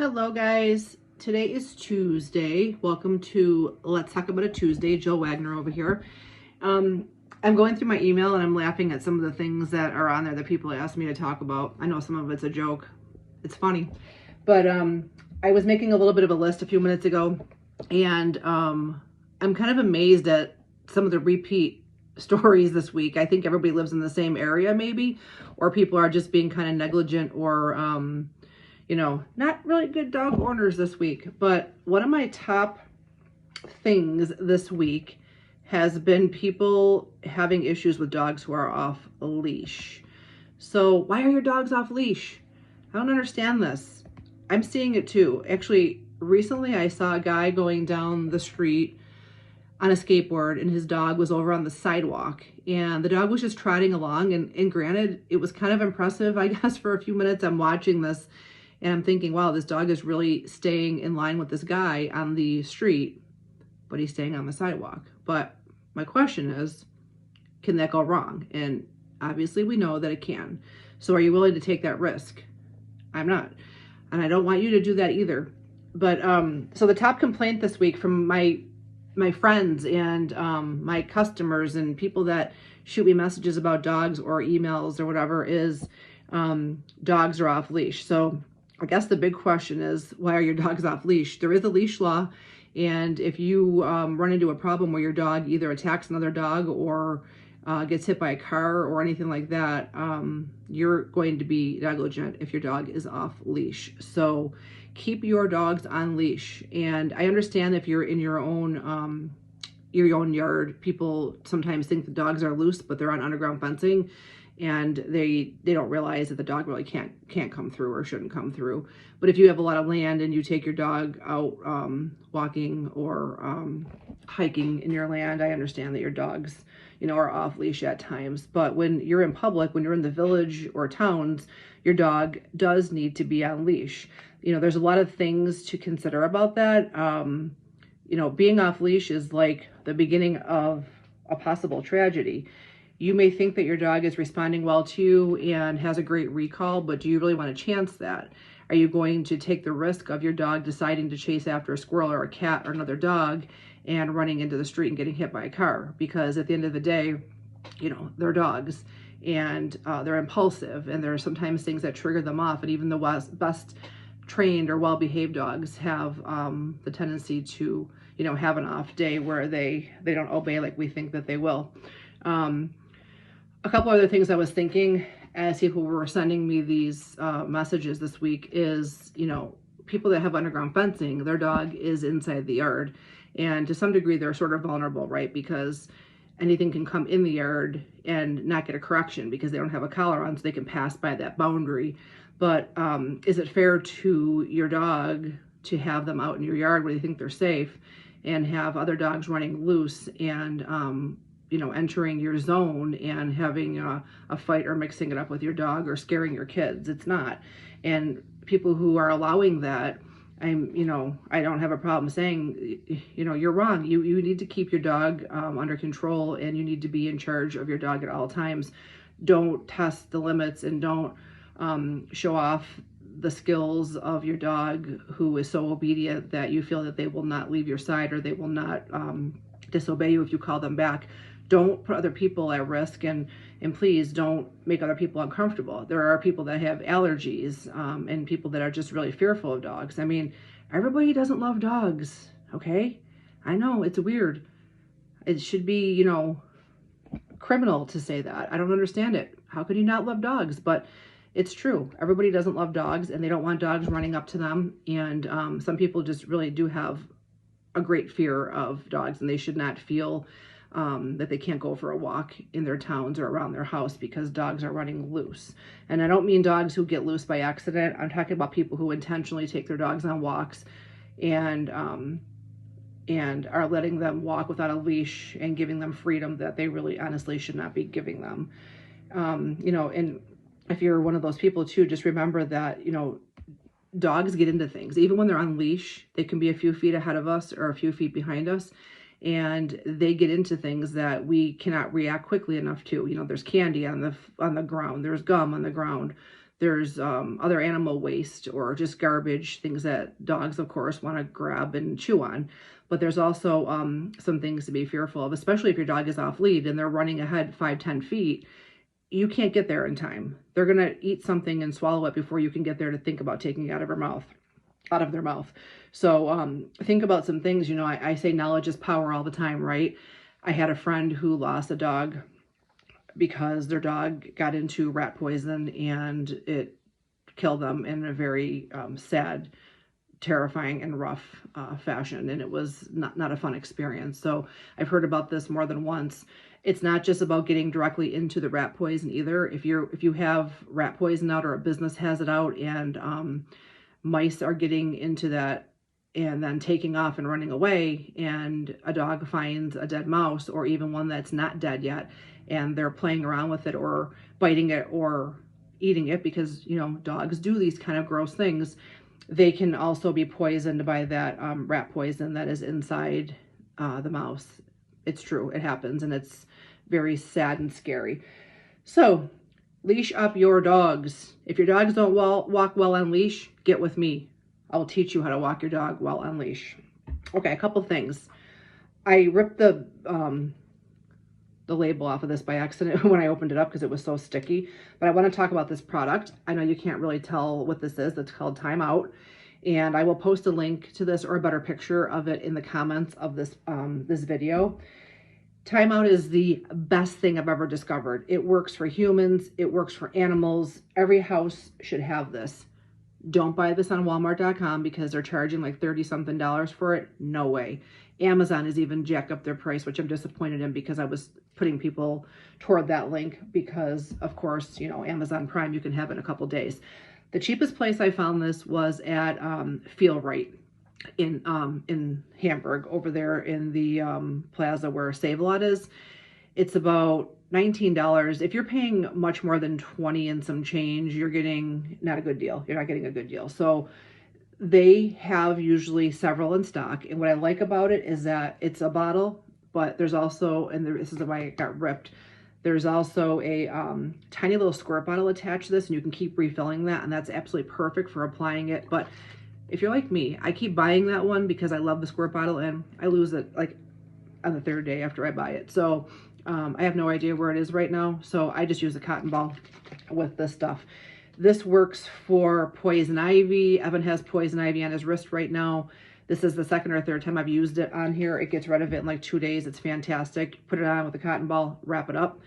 Hello guys, today is Tuesday. Welcome to Let's Talk About a Tuesday. Jill Wagner over here. I'm going through my email and I'm laughing at some of the things that are on there that people ask me to talk about. I know some of it's a joke. It's funny. But I was making a little bit of a list a few minutes ago, and I'm kind of amazed at some of the repeat stories this week. I think everybody lives in the same area maybe, or people are just being kind of negligent or not really good dog owners this week. But one of my top things this week has been people having issues with dogs who are off a leash. So why are your dogs off leash? I don't understand this. I'm seeing it too. Actually, recently I saw a guy going down the street on a skateboard and his dog was over on the sidewalk and the dog was just trotting along, and granted, it was kind of impressive, I guess. For a few minutes I'm watching this and I'm thinking, wow, this dog is really staying in line with this guy on the street, but he's staying on the sidewalk. But my question is, can that go wrong? And obviously we know that it can. So are you willing to take that risk? I'm not. And I don't want you to do that either. But so the top complaint this week from my friends and my customers and people that shoot me messages about dogs or emails or whatever is dogs are off leash. So I guess the big question is, why are your dogs off leash? There is a leash law, and if you run into a problem where your dog either attacks another dog or gets hit by a car or anything like that, you're going to be negligent if your dog is off leash. So keep your dogs on leash. And I understand if you're in your own yard, people sometimes think the dogs are loose, but they're on underground fencing, and they don't realize that the dog really can't come through or shouldn't come through. But if you have a lot of land and you take your dog out walking or hiking in your land, I understand that your dogs, are off leash at times. But when you're in public, when you're in the village or towns, your dog does need to be on leash. There's a lot of things to consider about that. Being off leash is like the beginning of a possible tragedy. You may think that your dog is responding well to you and has a great recall, but do you really want to chance that? Are you going to take the risk of your dog deciding to chase after a squirrel or a cat or another dog and running into the street and getting hit by a car? Because at the end of the day, they're dogs, and they're impulsive, and there are sometimes things that trigger them off, and even the best trained or well-behaved dogs have the tendency to, have an off day where they don't obey like we think that they will. A couple other things I was thinking as people were sending me these messages this week is, people that have underground fencing, their dog is inside the yard. And to some degree, they're sort of vulnerable, right? Because anything can come in the yard and not get a correction because they don't have a collar on, so they can pass by that boundary. But is it fair to your dog to have them out in your yard where you think they're safe and have other dogs running loose and entering your zone and having a fight or mixing it up with your dog or scaring your kids? It's not. And people who are allowing that, I don't have a problem saying, you're wrong. You need to keep your dog under control, and you need to be in charge of your dog at all times. Don't test the limits, and don't show off the skills of your dog who is so obedient that you feel that they will not leave your side or they will not disobey you if you call them back. Don't put other people at risk, and please don't make other people uncomfortable. There are people that have allergies and people that are just really fearful of dogs. I mean, everybody doesn't love dogs, okay? I know, it's weird. It should be, criminal to say that. I don't understand it. How could you not love dogs? But it's true. Everybody doesn't love dogs, and they don't want dogs running up to them. And some people just really do have a great fear of dogs, and they should not feel that they can't go for a walk in their towns or around their house because dogs are running loose. And I don't mean dogs who get loose by accident. I'm talking about people who intentionally take their dogs on walks and are letting them walk without a leash and giving them freedom that they really honestly should not be giving them. And if you're one of those people too, just remember that, dogs get into things. Even when they're on leash, they can be a few feet ahead of us or a few feet behind us, and they get into things that we cannot react quickly enough to. There's candy on the ground, there's gum on the ground, There's other animal waste or just garbage, things that dogs, of course, want to grab and chew on. But there's also some things to be fearful of, especially if your dog is off lead and they're running ahead 5-10 feet. You can't get there in time. They're going to eat something and swallow it before you can get there to think about taking it out of their mouth. So think about some things. You know, I say knowledge is power all the time, right? I had a friend who lost a dog because their dog got into rat poison and it killed them in a very sad, terrifying, and rough fashion. And it was not a fun experience. So I've heard about this more than once. It's not just about getting directly into the rat poison either. If you have rat poison out or a business has it out and mice are getting into that and then taking off and running away, and a dog finds a dead mouse or even one that's not dead yet, and they're playing around with it or biting it or eating it, because, you know, dogs do these kind of gross things, they can also be poisoned by that rat poison that is inside the mouse. It's true. It happens, and it's very sad and scary. So leash up your dogs. If your dogs don't walk well on leash, get with me. I will teach you how to walk your dog well on leash. Okay, a couple things. I ripped the label off of this by accident when I opened it up because it was so sticky. But I want to talk about this product. I know you can't really tell what this is. It's called Thyme Out. And I will post a link to this or a better picture of it in the comments of this this video. Thyme Out is the best thing I've ever discovered. It works for humans. It works for animals. Every house should have this. Don't buy this on Walmart.com because they're charging like $30-something for it. No way. Amazon has even jacked up their price, which I'm disappointed in because I was putting people toward that link because, of course, you know, Amazon Prime, you can have it in a couple days. The cheapest place I found this was at Feel Right in Hamburg, over there in the plaza where Save-A-Lot is. It's about $19. If you're paying much more than 20 and some change, you're getting not a good deal. You're not getting a good deal. So they have usually several in stock. And what I like about it is that it's a bottle, but there's also, and this is why it got ripped, there's also a tiny little squirt bottle attached to this, and you can keep refilling that, and that's absolutely perfect for applying it. But if you're like me, I keep buying that one because I love the squirt bottle, and I lose it like on the third day after I buy it. So I have no idea where it is right now, so I just use a cotton ball with this stuff. This works for poison ivy. Evan has poison ivy on his wrist right now. This is the second or third time I've used it on here. It gets rid of it in like 2 days. It's fantastic. Put it on with a cotton ball, wrap it up.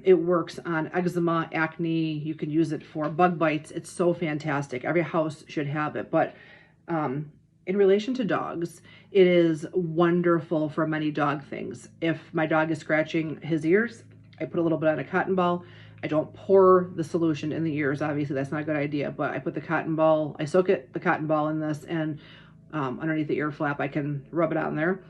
It works on eczema, acne. You can use it for bug bites. It's so fantastic. Every house should have it. But in relation to dogs, it is wonderful for many dog things. If my dog is scratching his ears, I put a little bit on a cotton ball. I don't pour the solution in the ears. Obviously, that's not a good idea. But I put the cotton ball, I soak the cotton ball in this, and underneath the ear flap, I can rub it on there.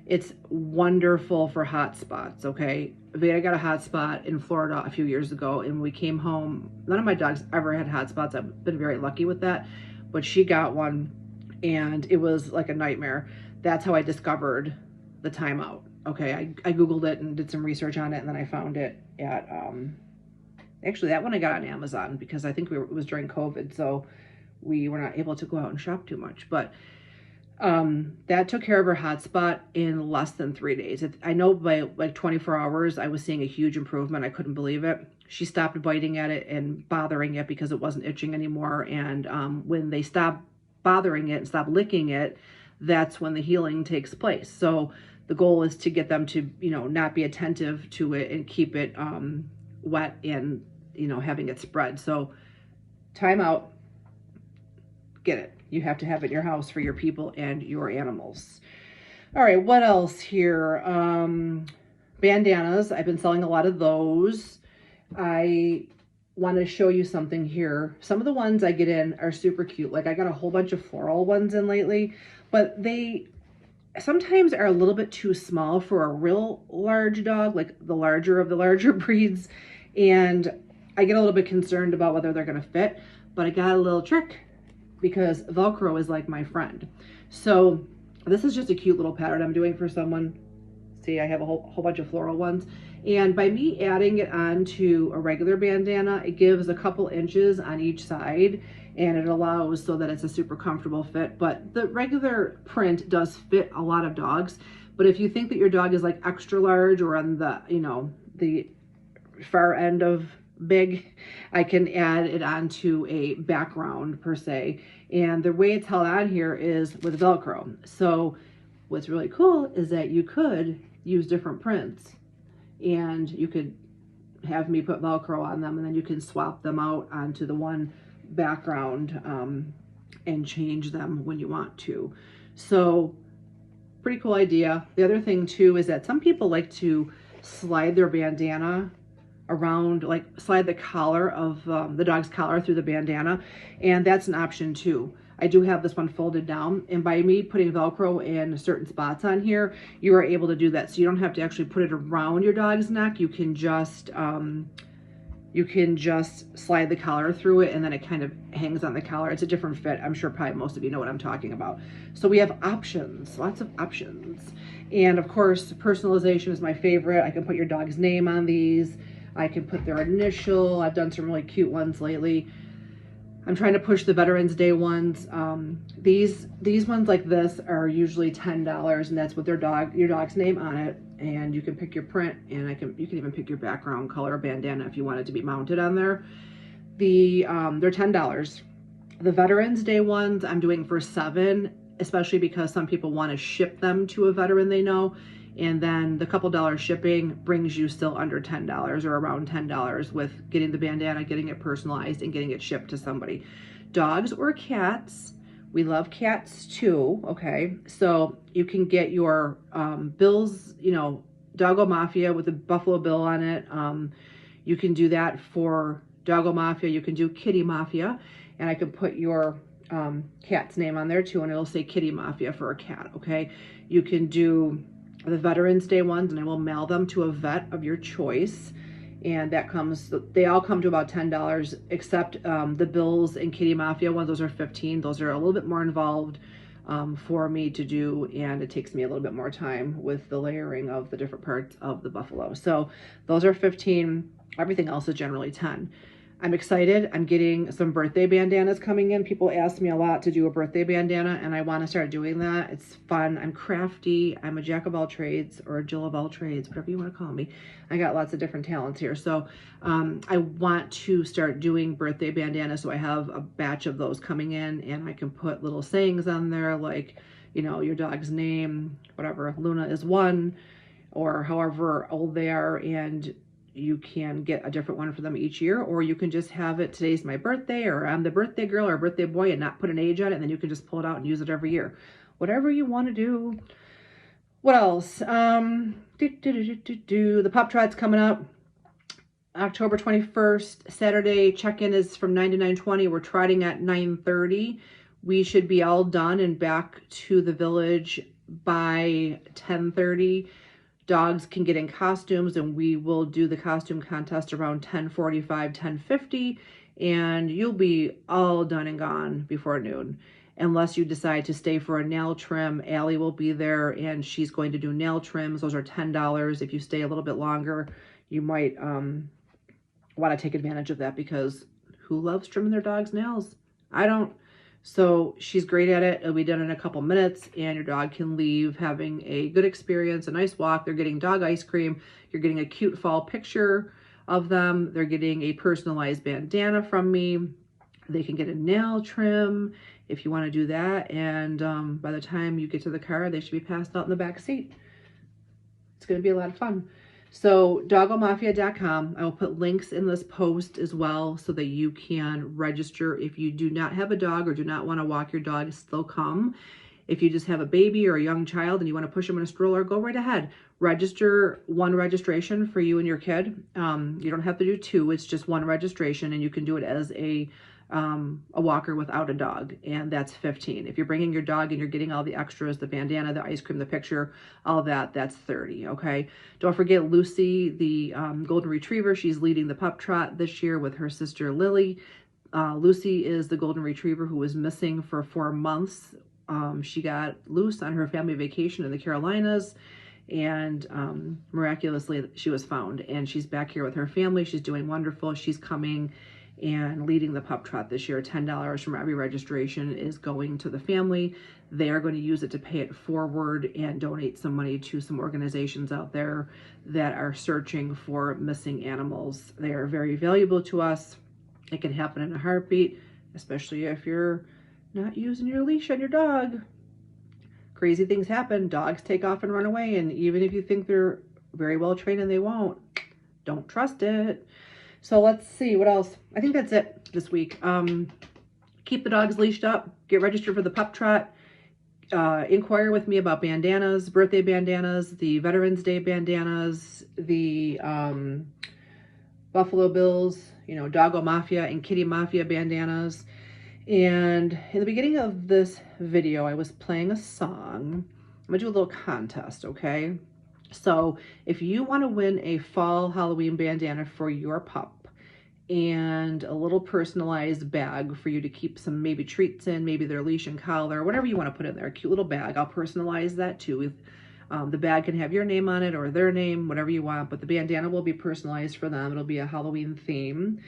It's wonderful for hot spots, okay? Veda got a hot spot in Florida a few years ago, and we came home. None of my dogs ever had hot spots. I've been very lucky with that. But she got one, and it was like a nightmare. That's how I discovered the Thyme Out. Okay, I Googled it and did some research on it, and then I found it at, actually that one I got on Amazon because I think it was during COVID, so we were not able to go out and shop too much. But that took care of her hot spot in less than 3 days. I know by like 24 hours, I was seeing a huge improvement. I couldn't believe it. She stopped biting at it and bothering it because it wasn't itching anymore. And when they stop bothering it and stop licking it, that's when the healing takes place. So the goal is to get them to, you know, not be attentive to it and keep it wet and, you know, having it spread. So Thyme Out, get it. You have to have it in your house for your people and your animals. All right, what else here? Bandanas. I've been selling a lot of those. I want to show you something here. Some of the ones I get in are super cute. Like I got a whole bunch of floral ones in lately, but they sometimes are a little bit too small for a real large dog, like the larger of the larger breeds. And I get a little bit concerned about whether they're going to fit, but I got a little trick because Velcro is like my friend. So this is just a cute little pattern I'm doing for someone. See, I have a whole bunch of floral ones, And by me adding it onto a regular bandana, it gives a couple inches on each side, and it allows so that it's a super comfortable fit. But the regular print does fit a lot of dogs. But if you think that your dog is like extra large or on the, you know, the far end of big, I can add it onto a background per se. And the way it's held on here is with Velcro. So what's really cool is that you could use different prints, and you could have me put Velcro on them, and then you can swap them out onto the one background and change them when you want to. So pretty cool idea. The other thing too is that some people like to slide their bandana around, like slide the collar of the dog's collar through the bandana, and that's an option too. I do have this one folded down, and by me putting Velcro in certain spots on here, you are able to do that. So you don't have to actually put it around your dog's neck. You can just slide the collar through it, and then it kind of hangs on the collar. It's a different fit. I'm sure probably most of you know what I'm talking about. So we have options, lots of options. And of course, personalization is my favorite. I can put your dog's name on these. I can put their initial. I've done some really cute ones lately. I'm trying to push the Veterans Day ones. These ones like this are usually $10, and that's with your dog's name on it. And you can pick your print, and you can even pick your background color bandana if you want it to be mounted on there. They're $10. The Veterans Day ones I'm doing for $7, especially because some people want to ship them to a veteran they know. And then the couple dollar shipping brings you still under $10 or around $10 with getting the bandana, getting it personalized, and getting it shipped to somebody. Dogs or cats, we love cats too, okay? So you can get your Bill's, you know, Doggo Mafia with the Buffalo Bill on it. You can do that for Doggo Mafia. You can do Kitty Mafia, and I can put your cat's name on there too, and it'll say Kitty Mafia for a cat, okay? You can do the Veterans Day ones, and I will mail them to a vet of your choice, and that comes, they all come to about $10, except the Bills and Kitty Mafia ones. Those are $15. Those are a little bit more involved for me to do, and it takes me a little bit more time with the layering of the different parts of the buffalo. So those are $15. Everything else is generally $10. I'm excited. I'm getting some birthday bandanas coming in. People ask me a lot to do a birthday bandana, and I want to start doing that. It's fun. I'm crafty. I'm a jack of all trades, or a Jill of all trades, whatever you want to call me. I got lots of different talents here. So I want to start doing birthday bandanas. So I have a batch of those coming in, and I can put little sayings on there like, you know, your dog's name, whatever, Luna is 1, or however old they are, and you can get a different one for them each year, or you can just have it, today's my birthday, or I'm the birthday girl or birthday boy, and not put an age on it, and then you can just pull it out and use it every year. Whatever you want to do. What else? The Pup Trot's coming up October 21st, Saturday. Check-in is from 9 to 9:20. We're trotting at 9:30. We should be all done and back to the village by 10:30. Dogs can get in costumes, and we will do the costume contest around 10:45, 10:50, and you'll be all done and gone before noon. Unless you decide to stay for a nail trim, Allie will be there, and she's going to do nail trims. Those are $10. If you stay a little bit longer, you might want to take advantage of that, because who loves trimming their dog's nails? I don't. So she's great at it. It'll be done in a couple minutes, and your dog can leave having a good experience, a nice walk. They're getting dog ice cream. You're getting a cute fall picture of them. They're getting a personalized bandana from me. They can get a nail trim if you want to do that. And by the time you get to the car, they should be passed out in the back seat. It's going to be a lot of fun. So doggomafia.com. I will put links in this post as well so that you can register. If you do not have a dog or do not want to walk your dog, still come. If you just have a baby or a young child and you want to push them in a stroller, go right ahead. Register one registration for you and your kid. You don't have to do 2. It's just 1 registration, and you can do it as a walker without a dog, and that's $15. If you're bringing your dog and you're getting all the extras, the bandana, the ice cream, the picture, all that, that's $30, okay? Don't forget Lucy, the golden retriever. She's leading the Pup Trot this year with her sister Lily. Lucy is the golden retriever who was missing for 4 months. She got loose on her family vacation in the Carolinas, and miraculously she was found, and she's back here with her family. She's doing wonderful. She's coming and leading the Pup Trot this year. $10 from every registration is going to the family. They are going to use it to pay it forward and donate some money to some organizations out there that are searching for missing animals. They are very valuable to us. It can happen in a heartbeat, especially if you're not using your leash on your dog. Crazy things happen. Dogs take off and run away, and even if you think they're very well trained and they won't, don't trust it. So let's see what else. I think that's it this week. Keep the dogs leashed up. Get registered for the Pup Trot. Inquire with me about bandanas, birthday bandanas, the Veterans Day bandanas, the Buffalo Bills, you know, Doggo Mafia and Kitty Mafia bandanas. And in the beginning of this video, I was playing a song. I'm gonna do a little contest, okay? So if you want to win a fall Halloween bandana for your pup and a little personalized bag for you to keep some maybe treats in, maybe their leash and collar, whatever you want to put in there, a cute little bag, I'll personalize that too. The bag can have your name on it or their name, whatever you want, but the bandana will be personalized for them. It'll be a Halloween theme.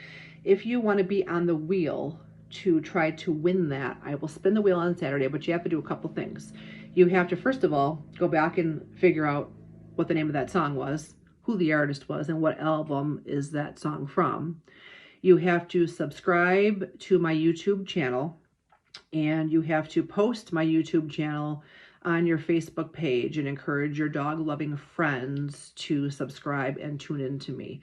If you want to be on the wheel to try to win that, I will spin the wheel on Saturday, but you have to do a couple things. You have to, first of all, go back and figure out what the name of that song was, who the artist was, and what album is that song from. You have to subscribe to my YouTube channel, and you have to post my YouTube channel on your Facebook page and encourage your dog-loving friends to subscribe and tune in to me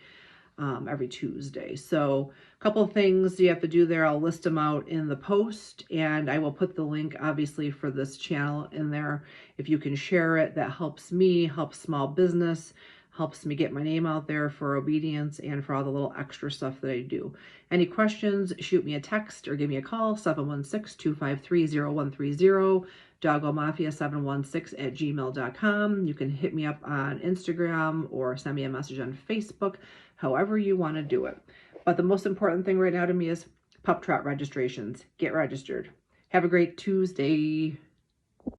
every Tuesday. So a couple of things you have to do there. I'll list them out in the post, and I will put the link obviously for this channel in there. If you can share it, that helps me, helps small business, helps me get my name out there for obedience and for all the little extra stuff that I do. Any questions, shoot me a text or give me a call, 716-253-0130, doggomafia716@gmail.com. You can hit me up on Instagram or send me a message on Facebook, however you want to do it. But the most important thing right now to me is Pup Trot registrations. Get registered. Have a great Tuesday.